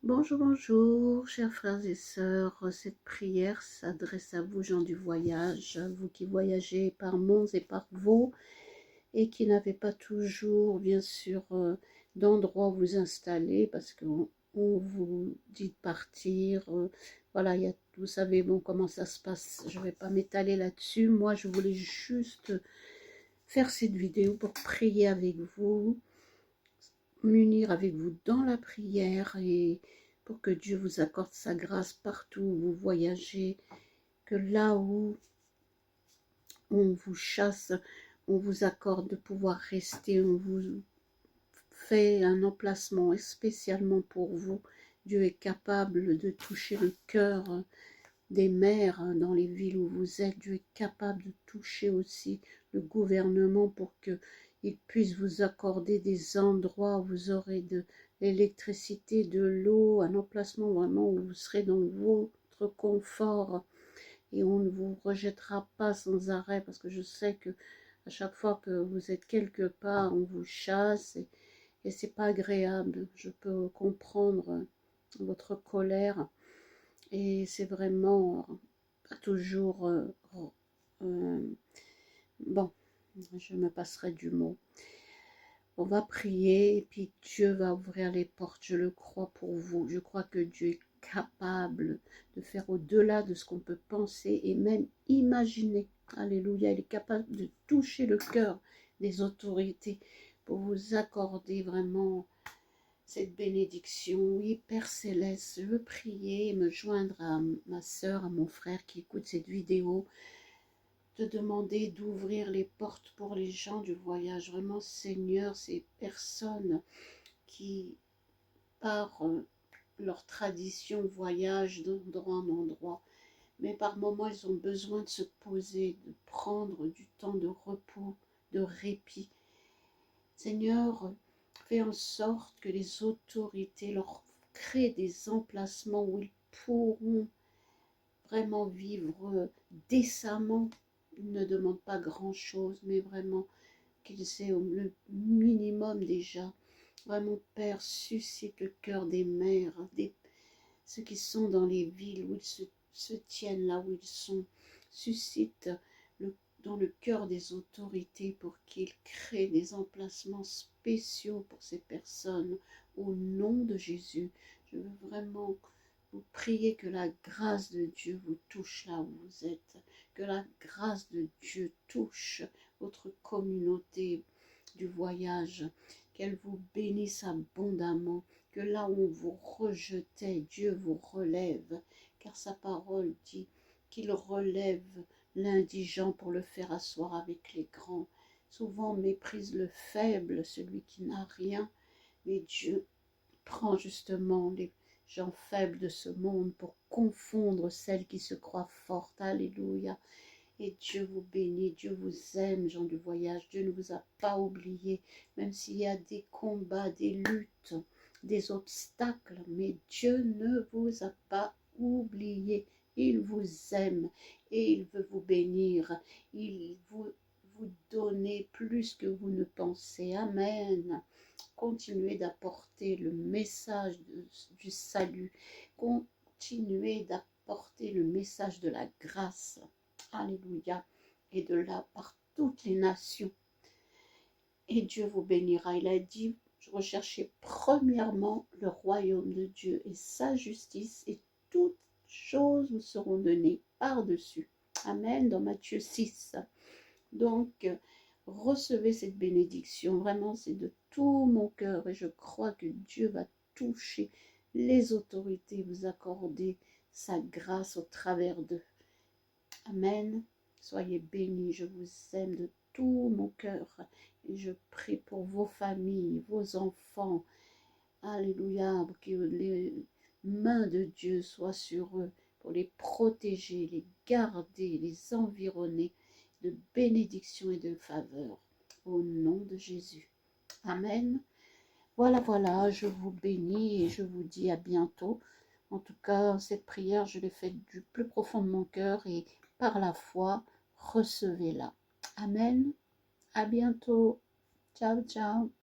Bonjour, bonjour, chers frères et sœurs. Cette prière s'adresse à vous, gens du voyage, vous qui voyagez par monts et par vaux et qui n'avez pas toujours, bien sûr, d'endroit où vous installer parce qu'on vous dit de partir. Voilà, vous savez, bon, comment ça se passe. Je ne vais pas m'étaler là-dessus. Moi, je voulais juste faire cette vidéo pour prier avec vous, m'unir avec vous dans la prière et pour que Dieu vous accorde sa grâce partout où vous voyagez, que là où on vous chasse, on vous accorde de pouvoir rester, on vous fait un emplacement spécialement pour vous. Dieu est capable de toucher le cœur des maires dans les villes où vous êtes. Dieu est capable de toucher aussi le gouvernement pour qu'il puisse vous accorder des endroits où vous aurez de l'électricité, de l'eau, un emplacement vraiment où vous serez dans votre confort et on ne vous rejettera pas sans arrêt, parce que je sais que à chaque fois que vous êtes quelque part, on vous chasse et c'est pas agréable. Je peux comprendre votre colère et c'est vraiment pas toujours euh, bon, je me passerai du mot. On va prier et puis Dieu va ouvrir les portes, je le crois pour vous. Je crois que Dieu est capable de faire au-delà de ce qu'on peut penser et même imaginer. Alléluia, il est capable de toucher le cœur des autorités pour vous accorder vraiment cette bénédiction. Oui, Père Céleste, je veux prier et me joindre à ma sœur, à mon frère qui écoute cette vidéo, te demander d'ouvrir les portes pour les gens du voyage. Vraiment, Seigneur, ces personnes qui, par leur tradition, voyagent d'endroit en endroit, mais par moments, ils ont besoin de se poser, de prendre du temps de repos, de répit. Seigneur, fais en sorte que les autorités leur créent des emplacements où ils pourront vraiment vivre décemment. Ils ne demandent pas grand-chose, mais vraiment qu'ils aient le minimum déjà. Vraiment, Père, suscite le cœur des mères, ceux qui sont dans les villes où ils se tiennent là où ils sont. Suscite dans le cœur des autorités pour qu'ils créent des emplacements spéciaux pour ces personnes. Au nom de Jésus, je veux vraiment vous prier que la grâce de Dieu vous touche là où vous êtes, que la grâce de Dieu touche votre communauté du voyage, qu'elle vous bénisse abondamment, que là où on vous rejetait, Dieu vous relève, car sa parole dit qu'il relève l'indigent pour le faire asseoir avec les grands. Souvent on méprise le faible, celui qui n'a rien, mais Dieu prend justement les gens faibles de ce monde pour confondre celles qui se croient fortes. Alléluia. Et Dieu vous bénit, Dieu vous aime, gens du voyage. Dieu ne vous a pas oublié, même s'il y a des combats, des luttes, des obstacles, mais Dieu ne vous a pas oublié. Il vous aime et il veut vous bénir. Il vous donner plus que vous ne pensez. Amen. Continuez d'apporter le message du salut. Continuez d'apporter le message de la grâce. Alléluia. Et de là par toutes les nations. Et Dieu vous bénira. Il a dit, recherchez premièrement le royaume de Dieu et sa justice, et toutes choses vous seront données par-dessus. Amen, dans Matthieu 6. Donc, recevez cette bénédiction. Vraiment, c'est de tout mon cœur et je crois que Dieu va toucher les autorités, vous accorder sa grâce au travers d'eux. Amen. Soyez bénis, je vous aime de tout mon cœur et je prie pour vos familles, vos enfants. Alléluia, que les mains de Dieu soient sur eux pour les protéger, les garder, les environner de bénédiction et de faveur. Au nom de Jésus. Amen. Voilà, voilà, je vous bénis et je vous dis à bientôt. En tout cas, cette prière, je l'ai faite du plus profond de mon cœur et par la foi, recevez-la. Amen. À bientôt. Ciao, ciao.